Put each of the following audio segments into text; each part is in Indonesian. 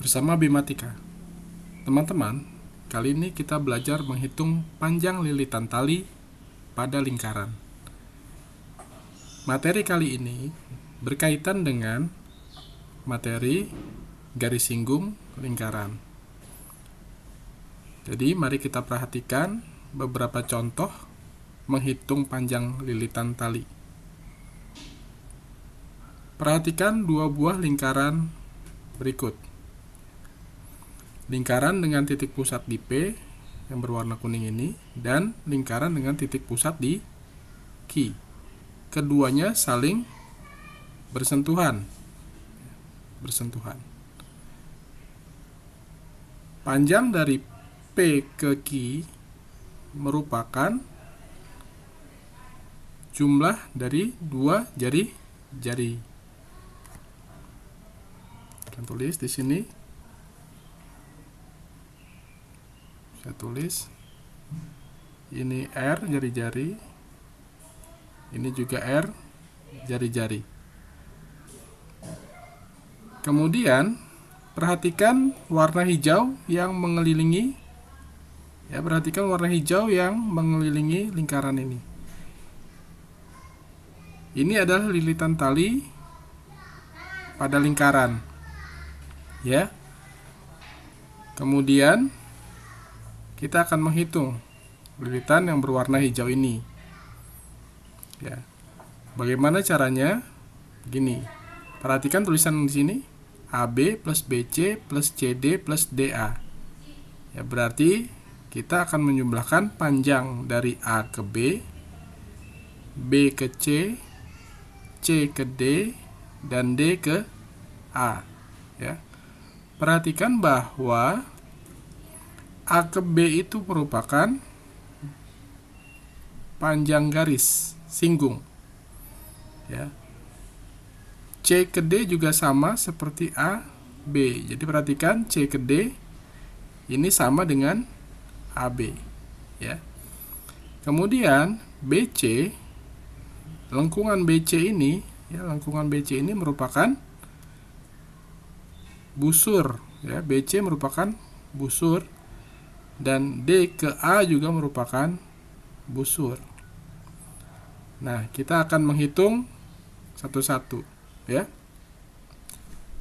bersama Bimatika. Teman-teman, kali ini kita belajar menghitung panjang lilitan tali pada lingkaran. Materi kali ini berkaitan dengan materi garis singgung lingkaran. Jadi, mari kita perhatikan beberapa contoh menghitung panjang lilitan tali. Perhatikan dua buah lingkaran berikut. Lingkaran dengan titik pusat di P yang berwarna kuning ini dan lingkaran dengan titik pusat di Q. Keduanya saling bersentuhan. Panjang dari P ke Q merupakan jumlah dari dua jari-jari. Kita tulis di sini. Saya tulis ini R jari-jari, ini juga R jari-jari. Kemudian perhatikan warna hijau yang mengelilingi, perhatikan warna hijau yang mengelilingi lingkaran ini. Ini adalah lilitan tali pada lingkaran, ya. Kemudian kita akan menghitung lilitan yang berwarna hijau ini. Ya. Bagaimana caranya? Begini. Perhatikan tulisan di sini. AB plus BC plus CD plus DA. Ya, berarti kita akan menjumlahkan panjang dari A ke B, B ke C, C ke D, dan D ke A. Ya. Perhatikan bahwa A ke B itu merupakan panjang garis singgung, ya. C ke D juga sama seperti A, B. Jadi perhatikan C ke D ini sama dengan AB, ya. Kemudian BC, lengkungan BC ini, lengkungan BC ini merupakan busur, ya. BC merupakan busur. Dan D ke A juga merupakan busur. Nah, kita akan menghitung satu-satu, ya.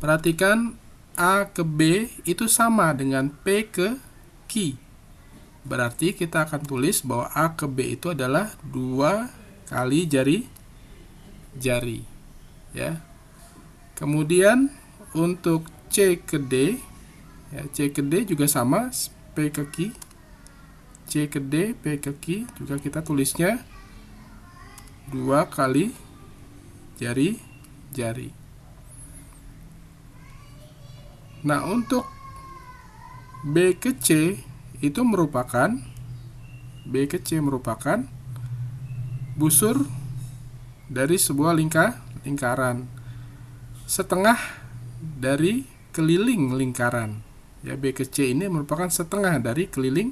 Perhatikan A ke B itu sama dengan P ke Q. Berarti kita akan tulis bahwa A ke B itu adalah 2 kali jari, ya. Kemudian untuk C ke D, ya, C ke D juga sama, P ke Q, C ke D, P ke Q, juga kita tulisnya 2 kali jari. Nah, untuk B ke C itu merupakan busur dari sebuah lingkaran, setengah dari keliling lingkaran. Ya, B ke C ini merupakan setengah dari keliling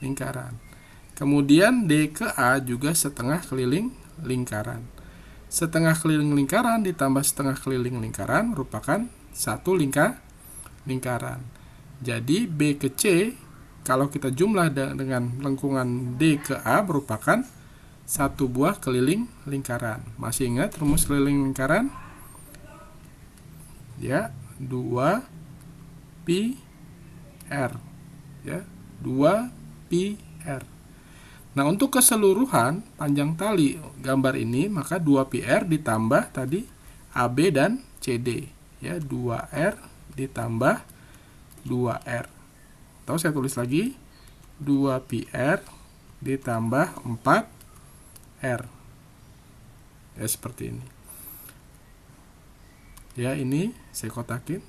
lingkaran. Kemudian D ke A juga setengah keliling lingkaran. Setengah keliling lingkaran ditambah setengah keliling lingkaran merupakan satu lingkaran. Jadi B ke C kalau kita jumlah dengan lengkungan D ke A merupakan satu buah keliling lingkaran. Masih ingat rumus keliling lingkaran? Ya, 2 pi R, ya, 2 pi R. Nah, untuk keseluruhan panjang tali gambar ini maka 2 pi R ditambah tadi AB dan CD, ya, 2R ditambah 2R. Atau saya tulis lagi 2 pi R ditambah 4R. Ya, seperti ini. Ya, ini saya kotakin.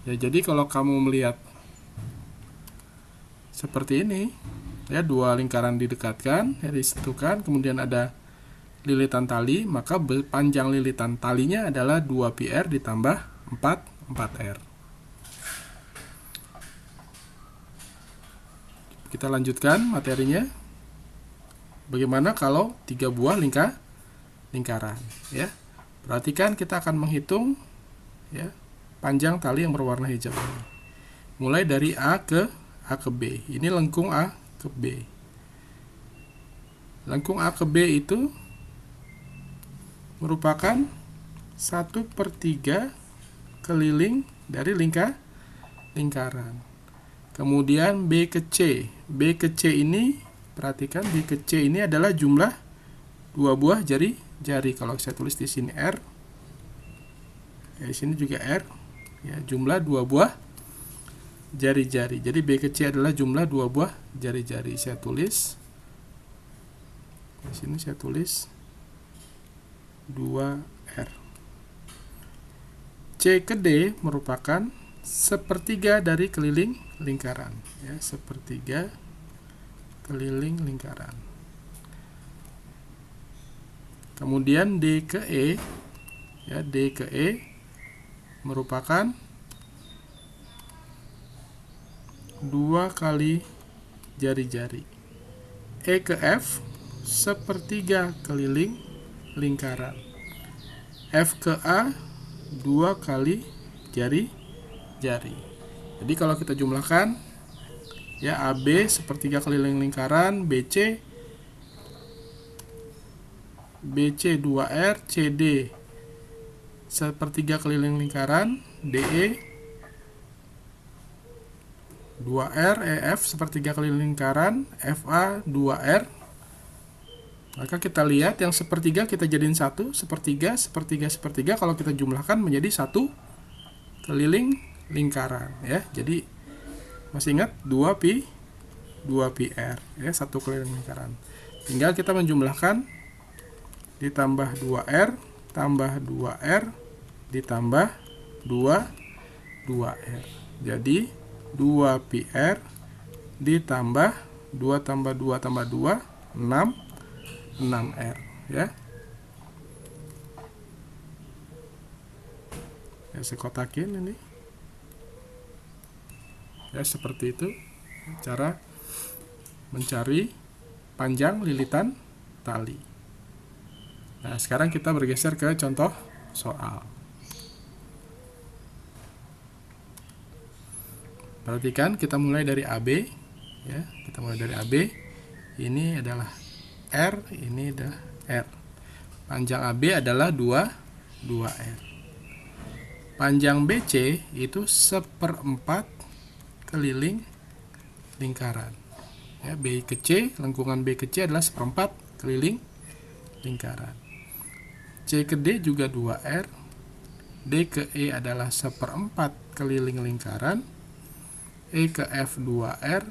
Ya, jadi kalau kamu melihat seperti ini, ya, dua lingkaran didekatkan, ya, disatukan, kemudian ada lilitan tali, maka panjang lilitan talinya adalah 2 pi R ditambah 4R. Kita lanjutkan materinya. Bagaimana kalau 3 buah lingkaran, ya? Perhatikan, kita akan menghitung, ya, panjang tali yang berwarna hijau ini. Mulai dari A ke B. Ini lengkung A ke B. Lengkung A ke B itu merupakan 1/3 keliling dari lingkaran. Kemudian B ke C. B ke C ini, perhatikan, B ke C ini adalah jumlah 2 buah jari. Kalau saya tulis di sini R, di sini juga R, ya, jumlah 2 buah jari-jari. Jadi B ke C adalah jumlah 2 buah jari-jari. Saya tulis di sini, saya tulis 2R. C ke D merupakan 1/3 dari keliling lingkaran, ya, 1/3 keliling lingkaran. Kemudian D ke E, ya, D ke E merupakan 2 kali jari-jari. E ke F 1/3 keliling lingkaran. F ke A 2 kali jari-jari. Jadi kalau kita jumlahkan, ya, AB 1/3 keliling lingkaran, BC 2R, CD 1/3 keliling lingkaran, DE 2R, EF 1/3 keliling lingkaran, FA 2R. Maka kita lihat yang 1/3 kita jadiin 1, 1/3. Kalau kita jumlahkan menjadi 1 keliling lingkaran, ya. Jadi masih ingat 2πr, ya, 1 keliling lingkaran. Tinggal kita menjumlahkan, ditambah 2R tambah 2R ditambah 2R. Jadi 2πr ditambah 2 tambah 2 tambah 2, 6R, ya. Ya, saya kotakin ini. Ya, seperti itu cara mencari panjang lilitan tali. Nah, sekarang kita bergeser ke contoh soal. Perhatikan, kita mulai dari AB, ya. Kita mulai dari AB. Ini adalah R, ini adalah R. Panjang AB adalah 2R. Panjang BC itu 1/4 keliling lingkaran. Ya, B ke C, lengkungan B ke C adalah 1/4 keliling lingkaran. C ke D juga 2R. D ke E adalah 1/4 keliling lingkaran. E ke F 2R.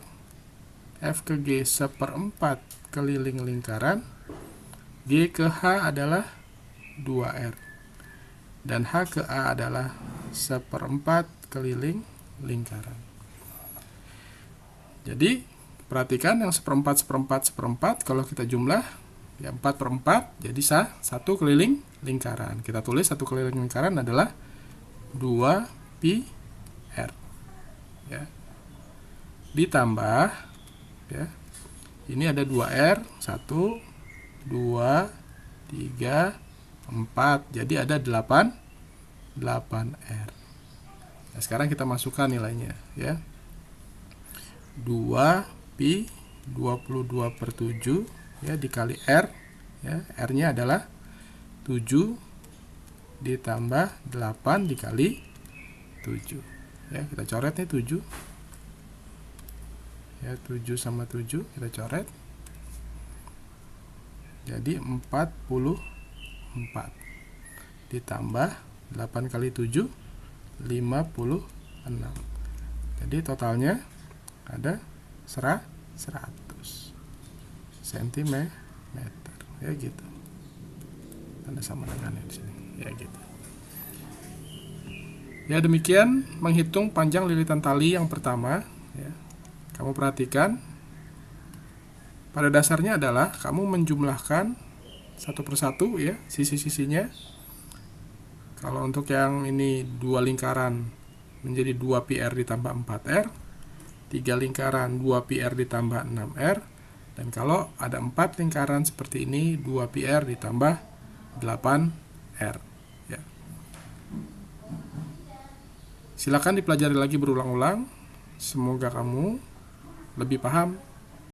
F ke G 1/4 keliling lingkaran. G ke H adalah 2R. Dan H ke A adalah 1/4 keliling lingkaran. Jadi perhatikan yang 1/4 kalau kita jumlah, ya, 4/4, jadi 1 keliling lingkaran. Kita tulis 1 keliling lingkaran adalah 2πr, ya. Ditambah, ya, ini ada 2R, 1, 2, 3, 4, jadi ada 8R. Nah, sekarang kita masukkan nilainya, ya. 2π 22/7, ya, dikali R, ya, R-nya adalah 7 ditambah 8 dikali 7. Ya, kita coret nih 7. Ya, 7 sama 7 kita coret. Jadi 44 ditambah 8 kali 7 56. Jadi totalnya ada 100 cm, ya, gitu. Tanda sama dengannya di sini, ya, gitu. Ya, demikian menghitung panjang lilitan tali yang pertama, ya. Kamu perhatikan, pada dasarnya adalah kamu menjumlahkan satu persatu, ya, sisi-sisinya. Kalau untuk yang ini 2 lingkaran menjadi 2πr ditambah 4R, 3 lingkaran 2πr ditambah 6R, Dan kalau ada 4 lingkaran seperti ini, 2 pi r ditambah 8 r. Ya. Silakan dipelajari lagi berulang-ulang. Semoga kamu lebih paham